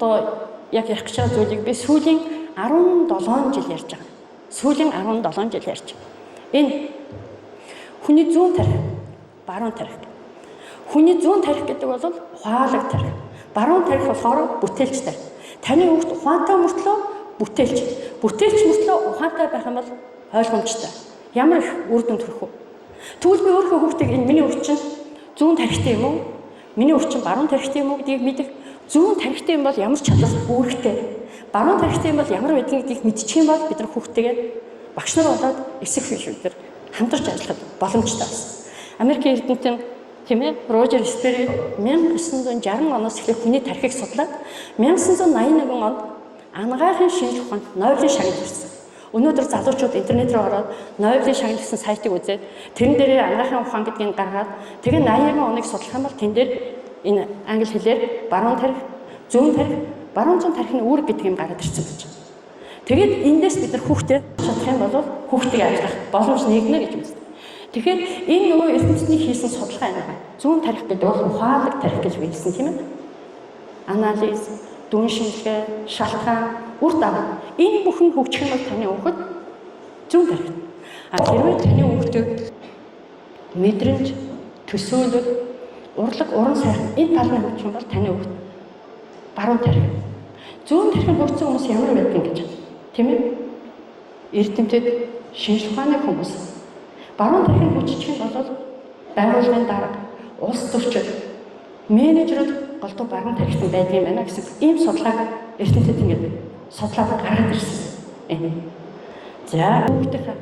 Одоо яг ярих гэж байгаа зүйлийг би сүүлийн 17 жил ярьж байгаа. Сүүлийн 17 жил ярьж байгаа. Энэ хүний зүүн тарих, баруун тарих. Хүний зүүн тарих гэдэг бол ухаалаг тарих. Баруун тарих болохоор бүтээлч тарих. Таны хүүхд ухаантай мөртлөө бүтээлч. Бүтээлч мөртлөө ухаантай байх юм бол ойлгомжтой. Ямар их үр дүн төрөх вэ? Тэгвэл би өөрөө хүүхдийг энэ миний хүүхд чинь зүүн тарихтай юм уу? Миний хүүхд чинь баруун тарихтай юм уу гэдгийг мэдэх. Зүүн тарихтай юм бол ямар чадвар үүрэгтэй. Баруун тарихтай юм бол ямар байдгийг гэдгийг мэдчих юм бол бид нар хүүхдтэйгээ багш нар болоод эсэх бид нар хамтарч ажиллах боломжтой байна. Америкийн эрдэмтэн тийм ээ Рожер Спери 1960 оноос эхлэх хүний тархийг судлаад 1981 онд анагаахын шинж ухаанд Нобелийн шагнал ирсэн. Өнөөдөр залуучууд интернет рүү ороод Нобелийн шагнал гэсэн сайтыг үзээд тэрэн дээрээ анагаахын ухаан гэдгийг гаргаад тэгээ 80-ийн оныг судлах юм бол тэн дээр энэ англи хэлээр баруун тарих, зүүн тарих, баруун зүүн тарихны үүрэг гэдэг юм гараад ирсэн гэж. Тэгээд эндээс бид нар хүүхдэд чадах юм бол хүүхдийг ажиллах боломж нэгнэ гэж үздэг. Тэгэхээр энэ нөгөө эрдэмтний хийсэн судалгаа юм байна. Зүүн тарих гэдэг бол ухаалаг тарих гэж хэлсэн тийм ээ. Анализ, дүн шинжилгээ, шалтгаан, үр дагавар энэ бүхэн хөгжих юм бол таны хүүхэд зүүн тарих. Хэрвээ таны хүүхдээ мэдрэмж, төсөөлөл, урлаг, уран сайхан энэ талны хөгжих юм бол таны хүүхэд баруун тарих. Зүүн тарихын хөгжсөн хүмүүс ямар байдаг гэж тийм ээ? Эрдэмтэд, шинжлэх ухааны хүмүүс. Баруун тарихын хөгжих юм бол байгууллагын дарга, улс төрчид, менежерүүд голдуу баруун тарихтан байдаг юм байна гэсэн ийм судалгааг эрдэмтэд ингээд судлаад гаргаад ирсэн. За хүүхдийнхээ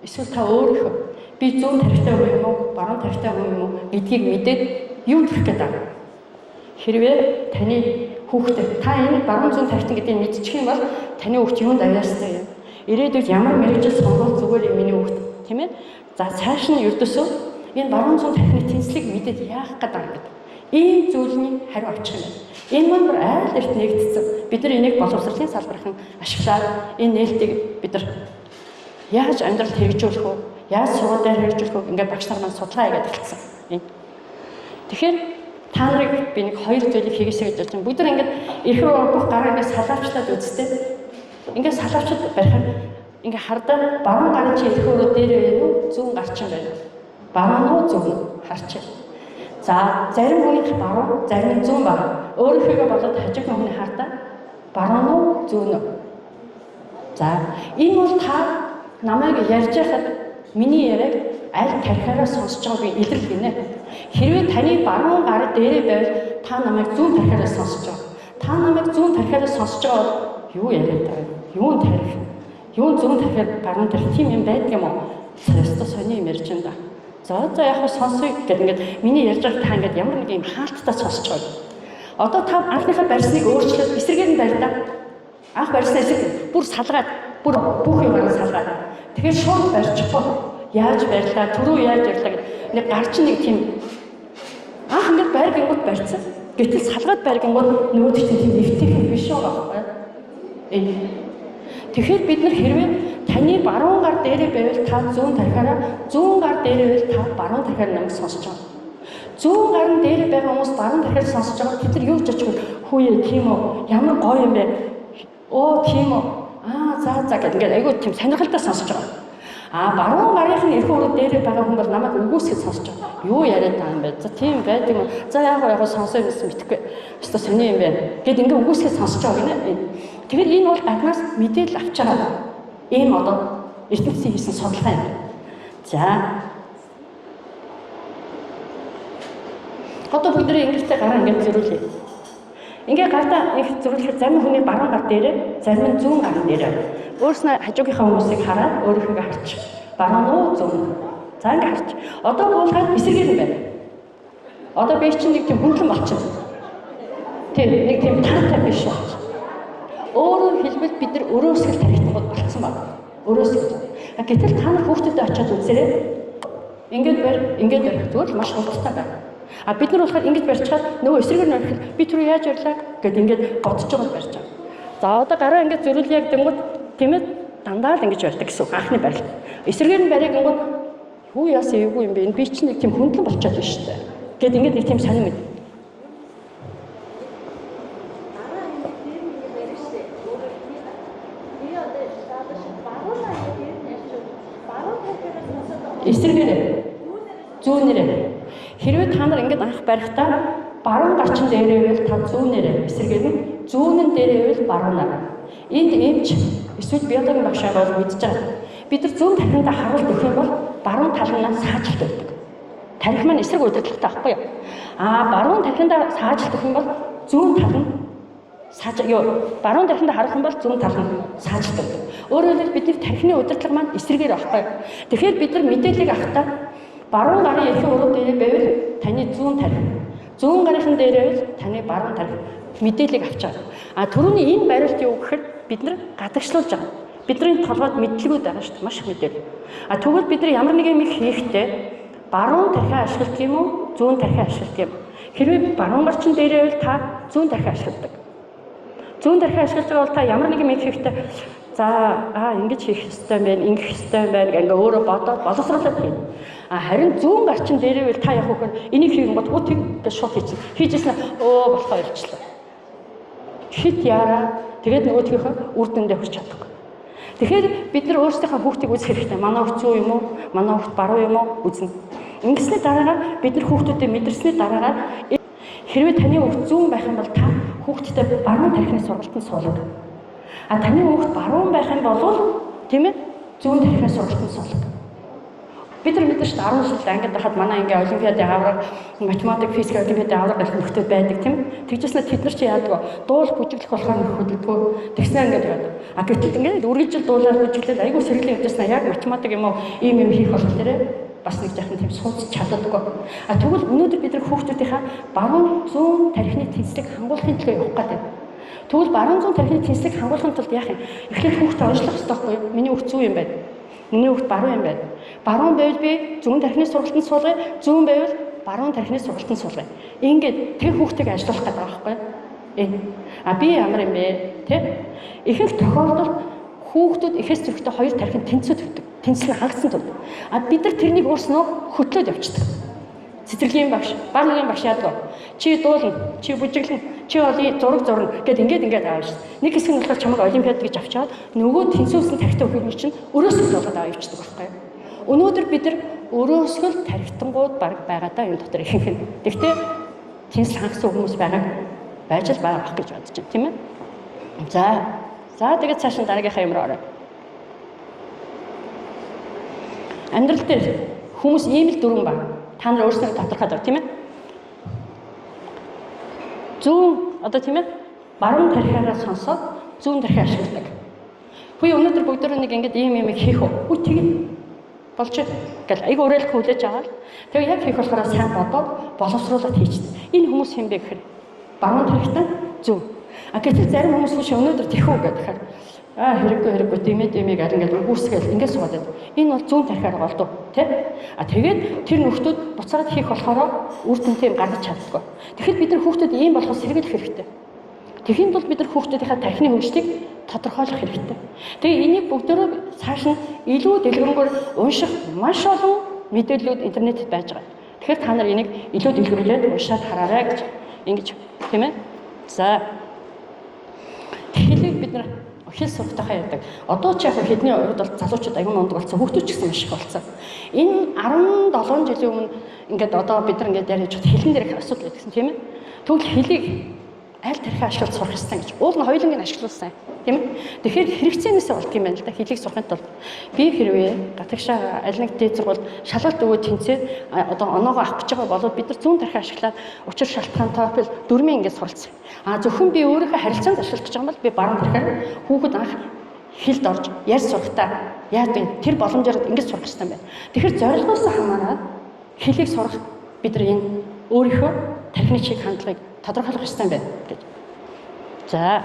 эсвэл та өөрийнхөө би зүүн тарихтай хүн юм уу, баруун тарихтай хүн юм уу гэдгийг мэдээд юу хийх гээд байгаа. Хэрвээ таны хүүхдээ та энэ баруун зүүн тарихтан гэдгийг мэдчих юм бол таны хүүхд юунд аяастай юм? Ирээдүйд ямар мэрэгжил сонгох зүгээр юм миний хүүхд, тийм ээ? За цааш нь ердөөсөө энэ баруун зүүн тарихны тэнцлийг мэдээд яах гэдэг юм бэ? Ийм зүйлний хариу авчих юм байна. Энэ мань бүр айл эрт нэгдсэн. Бид нар энийг боловсролын салбархан ашиглаад энэ нээлтийг бид нар яаж амьдралд хэрэгжүүлэх вэ? Яаж сургуульд хэрэгжүүлэх вэ? Ингээд багш нар маань судалгаа хийгээд эхэлсэн. Тэгэхээр та нарыг би нэг хоёр зүйлийг хийгээсэй гэж байна. Бид нар ингээд эрх бүх гараа ингээд салаавчлаад үзтээ. Ингээд салаавчд барихад ингээд хардаа баруун гарын чи эрх өрөө дээр байна уу? Зүүн гар чинь байна. Баруун уу зүүн харчих. За зарим хүнийх баруун, зарим зүүн байна. Өөрийнхөө болоод хажиг хүний хардаа баруун уу зүүн үү? За энэ бол та намайг ярьж байхад миний яриаг аль тарихаараа сонсож байгааг би илэрх гинэ. Хэрвээ таны баруун гар дээрээ байвал та намайг зүүн тарихаараа сонсож байгаа. Та намайг зүүн тарихаараа сонсож байгаа бол юу яриад байгаа юм? Юун тарих? Юун зүүн тарихаар баруун тарих тийм юм байдаг юм уу? Цаастаа сони юм ярьж байна. За яг сонсоё гэдэг ингээд миний ярьж байгаа та ингээд ямар нэг юм хаалттай сонсож байгаа. Одоо та анхныхаа барьсныг өөрчлөөд эсрэгээр нь барьдаа. Анх барьсан эсрэг бүр салгаад, бүр бүх юмаа салгаад. Тэгэхээр шууд барьчихгүй. Яаж барьлаа, түрүү яаж барьлаа гэдэг нэг гарч нэг тийм анх ингээд байргингууд барьсан. Гэтэл салгаад байргингууд нөгөөд чинь тийм нэвтэх биш байгаа байхгүй. Тэгэхээр бид нар хэрвээ таны баруун гар дээрээ байвал та зүүн тарихаараа, зүүн гар дээрээ байвал та баруун тарихаар намайг сонсож байгаа. Зүүн гарын дээрээ байгаа хүмүүс баруун тарихаар сонсож байгаа. Тэд нар юу ч очих вэ? Хүүе тийм үү? Ямар гоё юм бэ? Оо тийм үү? За гэдэг ингээд айгүй тийм сонирхолтой сонсож байгаа. Баруун гарынхын эрх өрөө дээрээ байгаа хүн бол намайг үгүйсгэж сонсож байгаа. Юу яриад байгаа юм бэ? За тийм байдаг юм. За яг сонсоо гэсэн мэдэхгүй. Өстө сони юм байна. Гэт ингээд үгүйсгэж сонсож байгаа гинэ. Тэгэхээр энэ бол гаднаас мэдээлэл авч байгаа. Ийм одоо эрдэмтдийн хийсэн судалгаа юм. За. Одоо бүгд ингэртэй гараа ингээд зөрүүлээ. Ингээд гартаа их зөрүүлэхэд зарим хүний баруун гар дээрээ, зарим нь зүүн гар дээрээ. Өөрснөө хажуугийнхаа хүмүүсийг хараад өөрийнхөө харч. Баруун уу зүүн. За ингээд харч. Одоо буулгаад эсрэгээр нь байна. Одоо би чинь нэг тийм хүндлэн болчихсон. Тийм нэг тийм таатай биш байна. Өөрөөр хэлбэл бид нар өрөөсгөл тарихтууд болцсон байна. Өрөөсгөл. Гэтэл та нар хүүхдэд очиод үзээрэй. Ингээд барь зүгээр маш хурдтай байна. Бид нар болохоор ингэж барьчихад нөгөө эсрэгээр нь орхил би түрүү яаж ярьлаа гэд ингээд бодож байгаад барьж байгаа. За одоо гараа ингээд зөрүүлээ гэнгүүт тийм ээ дандаа л ингэж барьдаг гэсэн үг анхны барил. Эсрэгээр нь барих гэнгүүт юу яасан эвгүй юм бэ? Энэ би чинь нэг тийм хөндлөн болчиход байна шүү дээ. Гэт ингээд нэг тийм сонир мэд. эсрэгээрээ зүүнээрээ. Хэрвээ та нар ингэж анх барихдаа баруун гарчин дээрээ байвал та зүүнээрээ, эсрэгээр нь зүүнэн дээрээ байвал баруунаар. Энд эмч эсвэл биологийн багшаа бол мэдж байгаа. Бид нар зүүн тархинд харуулт өгөх юм бол баруун талнаас саажилт өгдөг. Тархи маань эсрэг удирдлагатай байхгүй юу? Баруун тархинд саажилт өгөх юм бол зүүн тал нь баруун тархинд харах юм бол зүүн тал нь саажилт өгдөг. Өөрөөр хэлбэл бидний тархины удирдлага маань эсрэгээр байхгүй юу? Тэгэхээр бид нар мэдээллийг авахдаа баруун гарын эрхээ өрөө дээрээ байвал таны зүүн тархи, зүүн гарын дээрээ байвал таны баруун тархи мэдээллийг авч байгаа. Түрүүний энэ бариулт юу гэхээр бид нар гадагшлуулж байгаа. Бидний толгойд мэдлэгүүд байгаа шүү дээ. Маш их мэдээлэл. Тэгвэл бид нар ямар нэг юм хийхдээ баруун тархиа ашигладаг юм уу? Зүүн тархиа ашигладаг юм. Хэрвээ баруун гарчин дээрээ байвал та зүүн тархиа ашигладаг. Зүүн тархиа ашигладаг бол та ямар нэг юм хийхдээ ингэж хийх ёстой байна, ингэх ёстой байна гэнгээ өөрөө бодоод боловсруулаад хийнэ. Харин зүүн гарчин дээрээ байвал та яг хөөр энийг хийх юм бол тэг гэж шууд хийчихсэн. Хийжсэн болохоо илчлээ. Хит яараа тэгээд нөгөөдгийнхөө үр дүндээ хүрч чаддаг. Тэгэхээр бид нар өөрсдийнхөө хүүхдийг үзэх хэрэгтэй. Манай хүүхд зүүн юм уу? Манай хүүхд баруун юм уу? Үзнэ. Ингэснээр дараагаар бид нар хүүхдүүдэд мэдэрснээр дараагаар хэрвээ таны хүүхд зүүн байх юм бол та хүүхдтэй баруун тархины сургалтанд суулгах. Таны хүүхд баруун байх юм бол тийм ээ зүүн тархины сургалтанд суулгах. Бид нар мэдэн шүү дээ 10 жил ангид байхад манай ингээ олимпиадын авраг, математик, физик олимпиадын авраг гэх нөхдөд байдаг тийм. Тэгжсэн тэд нар чи яадаг дуул бүжиглэх болохоор нөхөдөлдгөө тэгснээр ингээ яадаг. Гэтэл ингээ үргэлжил дуулаад бүжиглээд айгүй сэргэлэн явжсэн яг математик юм уу ийм юм хийх болох тэрэ бас нэг жаахан тийм сууц чаддаггүй. Тэгвэл өнөөдөр бид нар хүүхдүүдийнхаа баруун зүүн тархины тэнцлэг хангуулахын төлөө явах гэдэг. Тэгвэл баруун зүүн тархины тэнцлэг хангуулахын тулд яах юм? Эхлээд хүүхдээ онцлох хэрэгтэй байхгүй юу? Миний хүүхд зүүн юм байна. Миний хүүхд баруун юм байна. Баруун байвал би зүүн тархины сургалтанд суулгая, зүүн байвал баруун тархины сургалтанд суулгая. Ингээд тэр хүүхдийг ажиллуулах гэдэг байгаа байхгүй юу? Би ямар юм бэ? Тэ? Ихэнх тохиолдолд хүүхдүүд эхээс зөрөгтэй хоёр тархинд тэнцвэд өгдөг. Тэнцэл нь хангасан тул. Бид нар тэрнийг өөрснөө хөтлөөд явчихдаг. Цэцэрлэгийн багш, баг нэгэн багш яадаг. Чи дуулна, чи бүжиглэн, чи олын зураг зурна гэд ингээд аав шүү. Нэг хэсэг нь болохоор чамайг олимпиад гэж авчаад нөгөө тэнцвүүлсэн тархитаа өгөх юм чинь өрөөсгөл болоод аваа явчихдаг байхгүй юу? Өнөөдөр бид нар өрөөсгөл тархитангууд баг байгаадаа энэ дотор ихэнх нь. Тэгтээ тэнцэл хангасан хүмүүс байж л байгаа гэж бодож байна, тийм ээ? За тэгээд цааш нь дараагийнхаа юмроо ороо. Амьдрал дээр хүмүүс ийм л дүрэн баг. Та нар өөрсдөө тодорхой даа, тийм ээ? Зүүн одоо тийм ээ? Баруун тархиараа сонсоод зүүн тархиа ашигладаг. Хөөе өнөөдөр бүгдөө нэг ингэж ийм юм хийх үү? Тэгээд болж гэл айгу уриалах хүлээж аваад тэгээ яг хийх болохоор сайн бодоод боловсруулаад хийчихсэн. Энэ хүмүүс хэм бэ гэхээр баруун тархитай зүүн. Гэтэл зарим хүмүүс хүч өнөөдөр тэхүү гэхээр хэрэггүй димээ гал ингээд үгүйсгээл ингээд суугаад. Энэ бол зүүн тархиар голдуу тий. Тэгээд тэр нөхдүүд буцаад хийх болохоор үр дүнтэй гаргаж чаддаггүй. Тэгэхээр бид нар хүүхдүүд ийм болохоос сэргийлэх хэрэгтэй. Тэхийн тулд бид нар хүүхдүүдийнхээ тархины хөгжлийг тодорхойлох хэрэгтэй. Тэгээ энийг бүгдөө цааш нь илүү дэлгэрэнгээр унших маш олон мэдээллүүд интернетэд байж байгаа. Тэгэхээр та нар энийг илүү дэлгэрүүлээд уншаад хараарай гэж ингэж тийм ээ. За хэлийг бид нар хэл сурахтайхаа яадаг. Одоо ч яг хэдний үед бол залуучууд аюун мундаг болсон, хүүхдүүд ч гэсэн маш их болсон. Энэ 17 жилийн өмнө ингээд одоо бид нар ингээд яриад хэлэн дээр их асуудал байдагсан тийм ээ. Тэгвэл хэлийг аль тархиа ашиглаж сурах хэрэгтэй гэж. Уул нь хоёуланг нь ашиглуулсан. Тийм ээ. Тэгэхээр хэрэгцээнээсээ болдго юм байна л да. Хэлийг сурахын тулд би хэрвээ гадагшаа аль нэг дээд сургууль шалгалт өгөө тэнцээд одоо оноогоо авах гэж байгаа бол бид нар зүүн тархиа ашиглаад учир шалтгаан TOEFL 4-ийн ингээд суралцсан. Зөвхөн би өөрийнхөө харилцаанд ашиглаж байгаа юм бол би баруун тархиар хүүхэд анх хэлд орж ярьж сурахтаа яадаг тэр боломжоор ингэж сурах хэрэгтэй байна. Тэгэхээр зорилгоос хамаараад хэлийг сурах бид нар энэ өөрийнхөө тархины чиг хандлагыг тодорхойлох хэрэгтэй байна гэж. За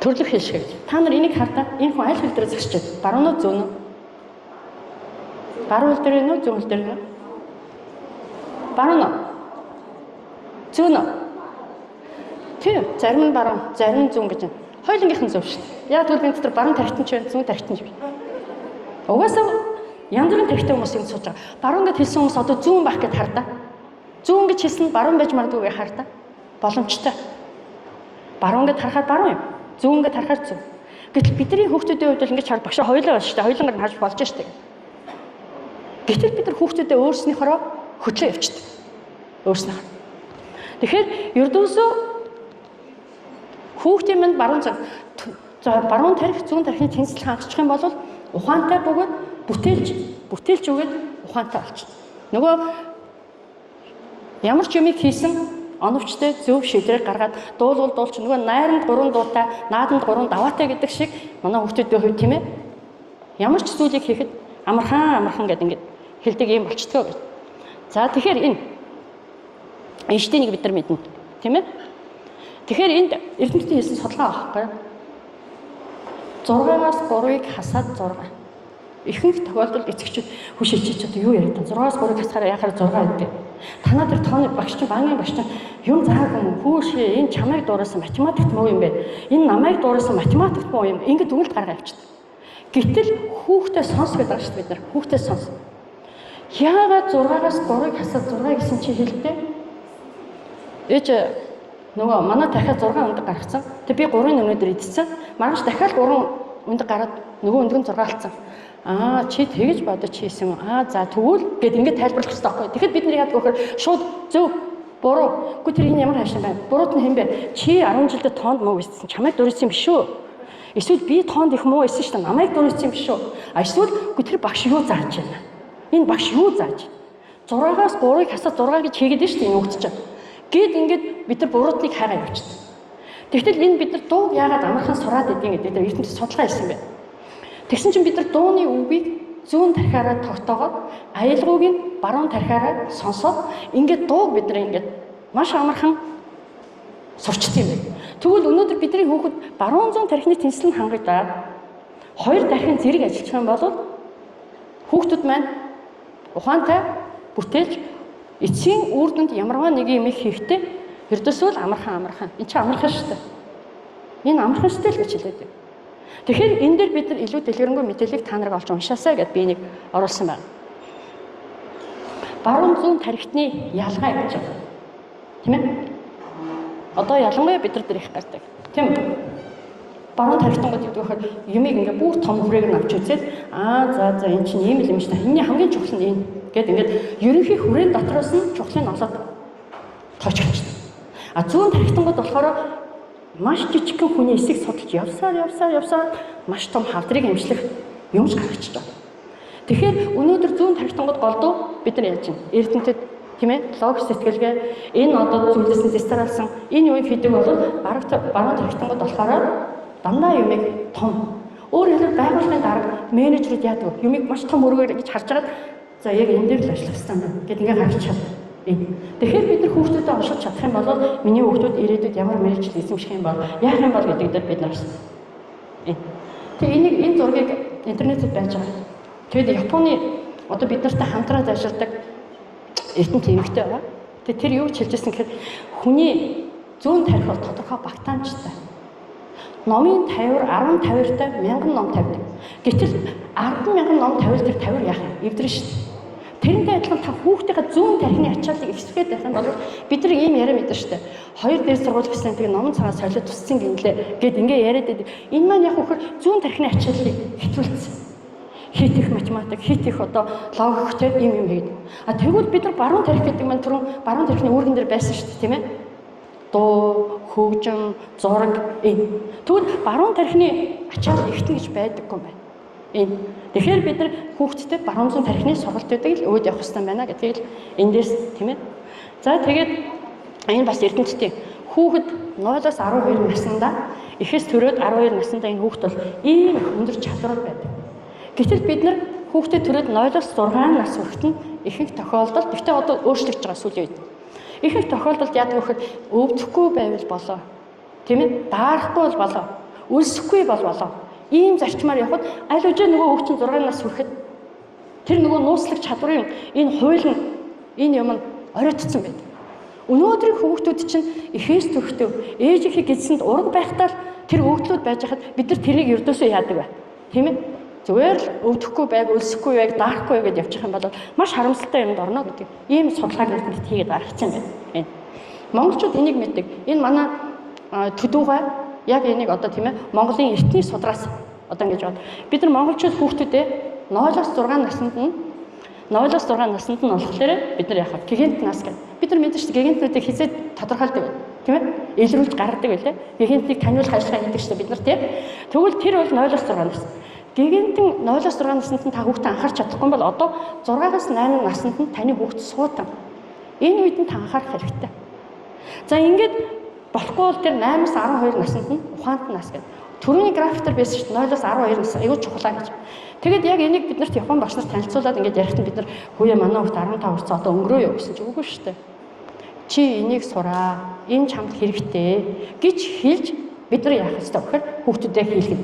төрлөх хэл шиг. Та нар энийг хардаа энэ хүн аль хэл дээр зогсож байна? Баруун уу зүүн үү? Баруун хэл дээр нь зүүн хэл дээр нь? Баруун уу? Зүүн үү? Тийм, зарим нь баруун, зарим нь зүүн гэж байна. Хоёулангийнх нь зөв шүү дээ. Яг тэгвэл энэ дотор баруун тархитан ч байна, зүүн тархитан ч байна. Угаасаа янз бүрийн тархитай хүмүүс ингэ сууж байгаа. Баруун гэд хэлсэн хүмүүс одоо зүүн байх гэд хардаа. Зүүн гэж хэлсэн баруун байж магадгүй гэж хардаа. Боломжтой. Баруун гэд харахад баруун юм. Зүүн гэд харахад зүүн. Гэтэл бидний хүүхдүүдийн хувьд бол ингэж хар багшаа хоёулаа байна шүү дээ. Хоёулангаар нь харж болж шүү дээ. Гэтэл бид нар хүүхдүүдээ өөрснийхөө хөдлөө явчихдаг. Өөрснийхөө. Тэгэхээр ердөөсөө хүүхдийн манд баруун тарих, зүүн тарихын тэнцэл хангах юм бол ухаантай бөгөөд бүтээлж өгөөд ухаантай болчих. Нөгөө ямар ч юмыг хийсэн оновчтой зөв шийдвэр гаргаад дуулч нөгөө найранд 3 дуутай, нааданд 3 даваатай гэдэг шиг манай хүүхдүүдийн хувьд тийм ээ. Ямар ч зүйлийг хийхэд амархан гэдэг ингээд хэлдэг юм болчтгоо гэж. За тэгэхээр энэ Эйнштейнийг бид нар мэднэ, тийм ээ. Тэгэхээр энд эрдэмтдийн хэлсэн судалгаа авахгүй. 6-аас 3-ыг хасаад 6. Ихэнх тохиолдолд эцэгчид хүшээчиж одоо юу яриад та 6-аас 3-ыг хасахаар яхаар 6 гэдэг. Танаа тэр тооны багш чинь багийн багш чинь юм заагүй юм хүүшээ энэ чамайг дуурайсан математикт муу юм бэ? Энэ намайг дуурайсан математикт муу юм. Ингээд дүгнэлт гаргаа авчихдээ. Гэтэл хүүхдээ сонс гэдэг байгаа шүү дээ бид нар. Хүүхдээ сонс. Яагаад 6-аас 3-ыг хасаад 6 гэсэн чи хэлдэг? Ээж нөгөө манай дахиад 6 өндөг гаргацсан. Тэг би 3-ын өнөдөр идсэн. Маргааш дахиад 3 өндөг гараад нөгөө өндөг нь 6 алдсан. Чи тэгэж бодож хийсэн юм. За тэгвэл гэд ингээд тайлбарлах хэрэгтэй байхгүй. Тэгэхэд бид нар яадаг вөхөр шууд зөв буруу. Үгүй тэр энэ ямар хаашаа байна? Бурууд нь хэн бэ? Чи 10 жилдээ тоонд муу байсан. Чамайг дуурайсан юм биш үү? Эсвэл би тоонд их муу байсан шүү дээ. Намайг дуурайсан юм биш үү? Эсвэл үгүй тэр багш юу зааж байна? Энэ багш юу зааж? 6-аас 3-ыг хасаад 6 гэж хийгээд байна шүү дээ энэ хүүхд чинь. Гэт ингээд бид нар буруутныг хайгаа явчихсан. Тэгтэл энэ бид нар дууг яагаад амархан сураад байдгийг гэдэг дээр эрдэмтэд судалгаа хийсэн бэ? Тэгсэн чинь бид нар дууны үгийг зүүн тархиараа тогтоогоод аялгауг нь баруун тархиараа сонсоод ингээд дууг бид нар ингээд маш амархан сурчдаг юм байна. Тэгвэл өнөөдөр бидний хүүхэд баруун зүүн тархины тэнцэл нь хангагдаад хоёр тархины зэрэг ажиллах юм бол хүүхдүүд маань ухаантай бүтээлж эцсийн үр дүнд ямарваа нэг юм их хийхдээ ердөөсөө л амархан. Энд чинь амархан шүү дээ. Энэ амархан шүү дээ л гэж хэлээд байна. Тэгэхээр энэ дээр бид нар илүү дэлгэрэнгүй мэдээллийг та нарыг олж уншаасаа гэдээ би нэг оруулсан байна. Баруун зүүн тархины ялгаа гэж байна. Тийм ээ? Одоо ялангуяа бид нар дээр их гардаг. Тийм үү? Баруун тархитангууд гэдэг вөхөр юмыг ингээ бүр том хүрээг нь авч үзээд за энэ чинь ийм юм шүү дээ. Энэний хамгийн чухал нь энэ гэд ингээд ерөнхий хүрээний дотроос нь чухлыг олоод тоож авчихсан. Зүүн тархитангууд болохоор маш жижигхэн хүний эсийг судалж явсаар маш том хавдрыг эмчлэх юмш гаргачих жоо. Тэгэхээр өнөөдөр зүүн тархитангууд голдуу бид нар яаж юм? Эрдэмтэд тийм ээ логик сэтгэлгээ энэ одоо зүйлсэн зэстаралсан энэ юуг хийдэг бол баруун тархитангууд болохоор дандаа юмыг том. Өөрөөр хэлбэл байгууллагын дарга менежерүүд яадаг юмыг маш том өргөөр гэж харж байгаа. За яг энэ дээр л ажиллах хэрэгтэй байна гэд ингээд харж чаддаг. Тэгэхээр бид нар хүүхдүүдэд оншилж чадах юм бол миний хүүхдүүд ирээдүйд ямар мэргэжил эзэмших юм бол яах юм бол гэдэг дээр бид нар тэгээ энэ зургийг интернетэд байж байгаа. Тэгээд Японы одоо бид нартай хамтраад ажилладаг эрдэмт эмэгтэй байгаа. Тэгээд тэр юу ч хэлжсэн гэхээр хүний зүүн тарих бол тодорхой багтаамжтай. Номын тавир 10 тавиртай 1000 ном тавьдаг. Гэтэл 100000 ном тавил тэр тавир яах юм? Эвдрэн шүү дээ. Тэрнтэй адилхан та хүүхдийнхээ зүүн тархины ачааллыг ихсгээд байх юм бол бид нар ийм яриа мэдэн шүү дээ. Хоёр дээр сургууль гэсэн тэгээ номон цагаас солиод туссан гинлээ гэд ингээ яриад байдаг. Энэ маань яг хөхөр зүүн тархины ачааллыг хэтрүүлсэн. Хит их математик, хит их одоо логиктэй юм хийдэг. Тэгвэл бид нар баруун тархи гэдэг маань түрүүн баруун тархины үүргэн дээр байсан шүү дээ, тийм ээ? Дуу, хөгжим, зураг энэ. Тэгвэл баруун тархины ачаал ихтэн гэж байдаггүй юм байна. Тэгэхээр бид нар хүүхдтэй баруун зүүн тархины сургалт байдаг л өөд явах хэрэгтэй байна гэдгийг л эндээс тийм ээ. За тэгээд энэ бас эрдэмтдийн хүүхэд 0-аас 12 наснда эхээс төрөөд 12 наснда энэ хүүхэд бол ийм өндөр чадвар байдаг. Гэтэл бид нар хүүхдэд төрөөд 0-аас 6 нас хүртэл нь ихэнх тохиолдолд гэхдээ одоо өөрчлөгдөж байгаа сүүлийн үед. Ихэнх тохиолдолд яадаг вөхөр өвдөхгүй байвал болоо. Тийм ээ? Даарахгүй бол болоо. Үлсэхгүй бол болоо. Ийм зарчмаар явхад аль үжээ нөгөө хүүхд чинь 6 нас хүрэхэд тэр нөгөө нууцлах чадварын энэ хууль нь энэ юм нь оройтцсан байдаг. Өнөөдрийн хүүхдүүд чинь эхээс төрөхдөө ээжийнхээ гидсэнд ураг байхдаа л тэр өгдлүүд байж хахад бид нар тэрийг ердөөсөө яадаг бай. Тийм ээ? Зүгээр л өвдөхгүй байг, өлсөхгүй байг, даахгүй гэдээ явчих юм бол маш харамсалтай юмд орно гэдэг. Ийм судалгааг эрдэмтэд хийгээд гаргаж байна. Энэ монголчууд энийг мэддэг. Энэ манай төдүүгай яг энийг одоо тийм ээ Монголын эртний судраас одоо ингэж бод. Бид нар монголчууд хүүхдүүдээ 0-аас 6 наснд нь 0-6 наснд нь болохоор бид нар яхаа гигинт нас гэдэг. Бид нар мэдэн шүү дээ гигинтнүүдийг хизээд тодорхойлдог байна. Тийм ээ? Илрүүлж гаргадаг байлээ. Гигинтийг таниулах ажиллагаа хийдэг шүү дээ бид нар тийм. Тэгвэл тэр бол 0-6 нас. Гигинтэн 0-6 наснд нь та хүүхдээ анхаарч чадахгүй бол одоо 6-8 наснд нь таны хүүхд суутан. Энэ үед нь та анхаарах хэрэгтэй. За ингээд болохгүй бол тэр 8-12 наснд нь ухаант нас гэдэг. Төрөний график дээр байсан шүү дээ 0-12 нас аюул чухлаа гэж. Тэгэд яг энийг бид нарт Японы багш нар танилцуулаад ингээд ярихт бид нар хүүе манай хүүхд 15 хүрсэн одоо өнгөрөө юу гэсэн чи үгүй шүү дээ. Чи энийг сураа. Энэ чамд хэрэгтэй гэж хэлж бид нар яах ёстой вэ гэхээр хүүхдүүдэд хэлэх.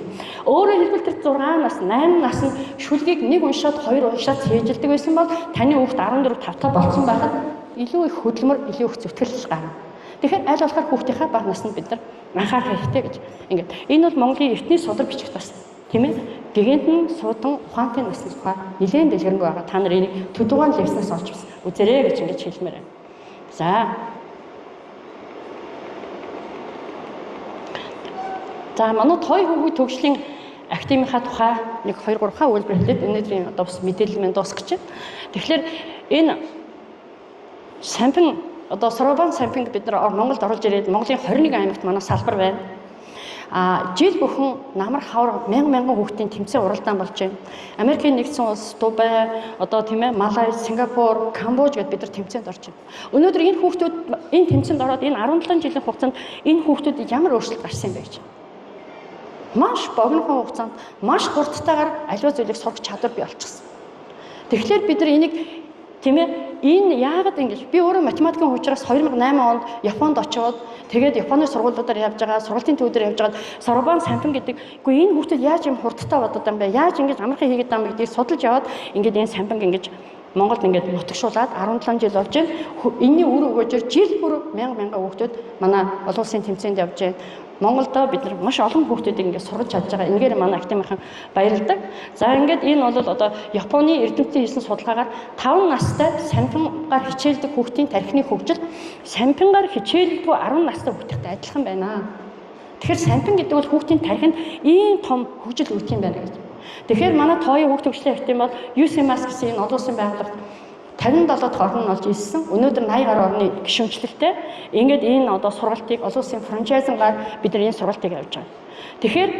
Өөрөөр хэлбэл тэр 6 нас, 8 нас нь шүлгийг нэг уншаад, хоёр уншаад цээжилдэг байсан бол таны хүүхд 14 5 болсон байхад илүү их хөдөлмөр, илүү их зүтгэл гарна. Тэгэхээр аль болохоор хүүхдийнхаа бага наснд бид нар анхаарах хэрэгтэй гэж. Ингээд энэ бол Монголын эртний судар бичих бас тийм ээ. Гигинтэн суудан ухаантай насны тухай нэлээд дэлгэрэнгүй байгаа. Та нар энийг төдөгөн лекснээс олж үзээрэй гэж ингэж хэлмээр байна. За. За манай тоо хүүгийн төгслийн академийнхаа тухай нэг 2 3 үйлдвэр хэлээд өнөөдрийн одоо бас мэдээлэл минь дуусгаж байна. Тэгэхээр энэ сампин одоо Соробан сампинг бид нар Монголд оруулж ирээд Монголын 21 аймагт манай салбар байна. Жил бүхэн намар хавар мянган хүүхдийн тэмцээн уралдаан болж байна. Америкийн нэгдсэн улс, Дубай, одоо тийм ээ, Малайз, Сингапур, Камбож гэдээ бид нар тэмцээнд орж байна. Өнөөдөр энэ хүүхдүүд энэ тэмцээнд ороод энэ 17 жилийн хугацаанд энэ хүүхдүүд ямар өөрчлөлт гарсан юм бэ гэж. Маш богинохон хугацаанд маш хурдтайгаар аливаа зүйлийг сурах чадвар бий болчихсон. Тэгэхээр бид нар энийг тийм ээ энэ яагаад ингэж би өөрөө математикийн учраас 2008 онд Японд очиод тэгээд Японы сургуулиудаар явж байгаа сургуулийн төвдөр явж байгаа Соробан сампин гэдэг үгүй энэ хүүхдүүд яаж юм хурдтай бодод юм бэ яаж ингэж амархан хийгээд байгаа юм гэдгийг судалж яваад ингээд энэ сампин ингэж Монголд ингээд нутагшуулаад 17 жил болж байна. Энэний үр өгөөжөөр жил бүр мянган хүүхдүүд манай олон улсын тэмцээнд явж байна. Монголдо бид нар маш олон хүүхдүүдийг ингээд сургаж чадж байгаа. Энэгээр манай академийнхан баярлагдав. За ингээд энэ бол одоо Японы эрдэмтдийн хийсэн судалгаагаар 5 настай сампингаар хичээлдэг хүүхдийн тархины хөгжил сампингаар хичээлдэггүй 10 настай хүүхдтэй адилхан байна. Тэгэхээр сампин гэдэг бол хүүхдийн тархинд ийм том хөгжил үүсгэх юм байна гэж. Тэгэхээр манай тооёо хүүхд төгслийн академи бол UCMAS гэсэн энэ олон улсын байгууллагт 57 дахь орн нь болж ирсэн. Өнөөдөр 80 гаруй орны гишүүнчлэгтэй ингээд энэ одоо сургалтыг олон улсын франчайзингаар бид нар энэ сургалтыг явьж байгаа. Тэгэхээр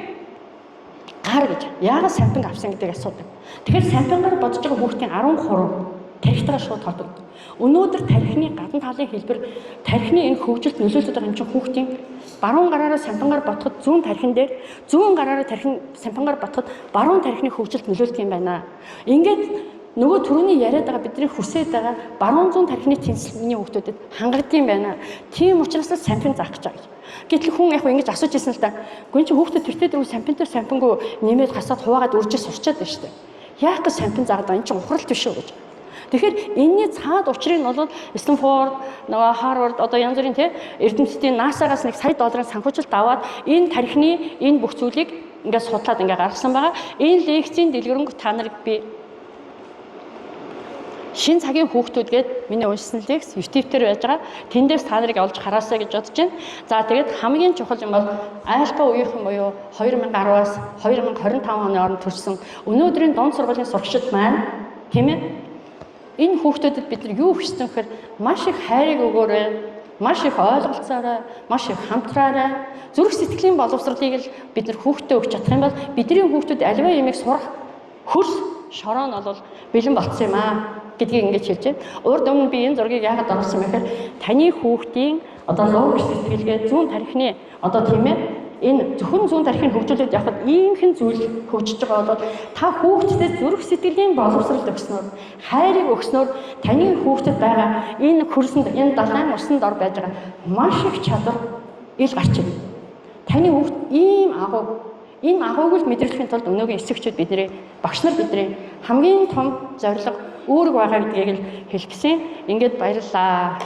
гар гэж яагаад сампинг авсан гэдэг асуудаг. Тэгэхээр сампингаар бодож байгаа хүүхдийн 13 тархитайгаа шууд холбогддог. Өнөөдөр тархины гадна талын хэлбэр тархины энэ хөгжилд нөлөөлөд байгаа юм чинь хүүхдийн баруун гараараа сампингаар ботход зүүн тархин дээр зүүн гараараа тархин сампингаар ботход баруун тархины хөгжилд нөлөөлдөг юм байна. Ингээд нөгөө түрүүний яриад байгаа бидний хүсээд байгаа баруун зүүн тархины тэнцвэрний хүүхдүүдэд хангагддаг юм байна. Тийм учраас л сампин заах гэж байгаа. Гэтэл хүн яг ингэж асууж ирсэн л да. Гүн чи хүүхдэд тэртээ дөрөв сампинтер сампингуу нэмээд хасаад хуваагаад үржиж сурчаад байна шүү дээ. Яах гэж сампин заагаад байгаа энэ чинь ухралт биш үү гэж. Тэгэхээр энэний цаад учрыг нь бол Стэнфорд, нөгөө Харвард одоо янз бүрийн эрдэмтдийн NASA-гаас нэг сая долларын санхүүжилт аваад энэ тархины энэ бүх зүйлийг ингээд судлаад ингээд гаргасан байгаа. Энэ лекцийн дэлгэрэнг та нарыг би шин цагийн хүүхдүүд гээд миний уншсан лекц YouTube дээр байж байгаа. Тэндээс та нарыг олж хараасаа гэж бодож байна. За тэгээд хамгийн чухал юм бол альфа үеийнхэн буюу 2010-аас 2025 оны хооронд төрсэн өнөөдрийн дунд сургуулийн сурагчид маань тийм ээ энэ хүүхдүүдэд бид нар юу хүссэн гэхээр маш их хайрыг өгөөрэй, маш их ойлголцоорой, маш их хамтраарай. Зүрх сэтгэлийн боловсролыг л бид нар хүүхдэд өгч чадах юм бол бидний хүүхдүүд аливаа юмыг сурах хөрс шороо нь бол бэлэн болцсон юм аа гэдгийг ингэж хэлж байна. Урд өмнө би энэ зургийг яагаад оруулсан бэ гэхээр таны хүүхдийн одоо логик сэтгэлгээ зүүн тархины одоо тийм ээ энэ зөвхөн зүүн тархийг хөгжүүлээд явахад иймхэн зүйл хөгжиж байгаа бол та хүүхдэд зүрх сэтгэлийн боловсрол өгснөөр хайрыг өгснөөр таны хүүхдэд байгаа энэ хөрсөнд энэ далайн усанд ор байж байгаа маш их чадвар ил гарч ирнэ. Таны хүүхд ийм энэ агууг л мэдрүүлэхийн тулд өнөөгийн эсвэгчид бидний багш нар бидний хамгийн том зорилго үүрэг байгаа гэдгийг л хэлчихсэн. Ингээд баярлалаа.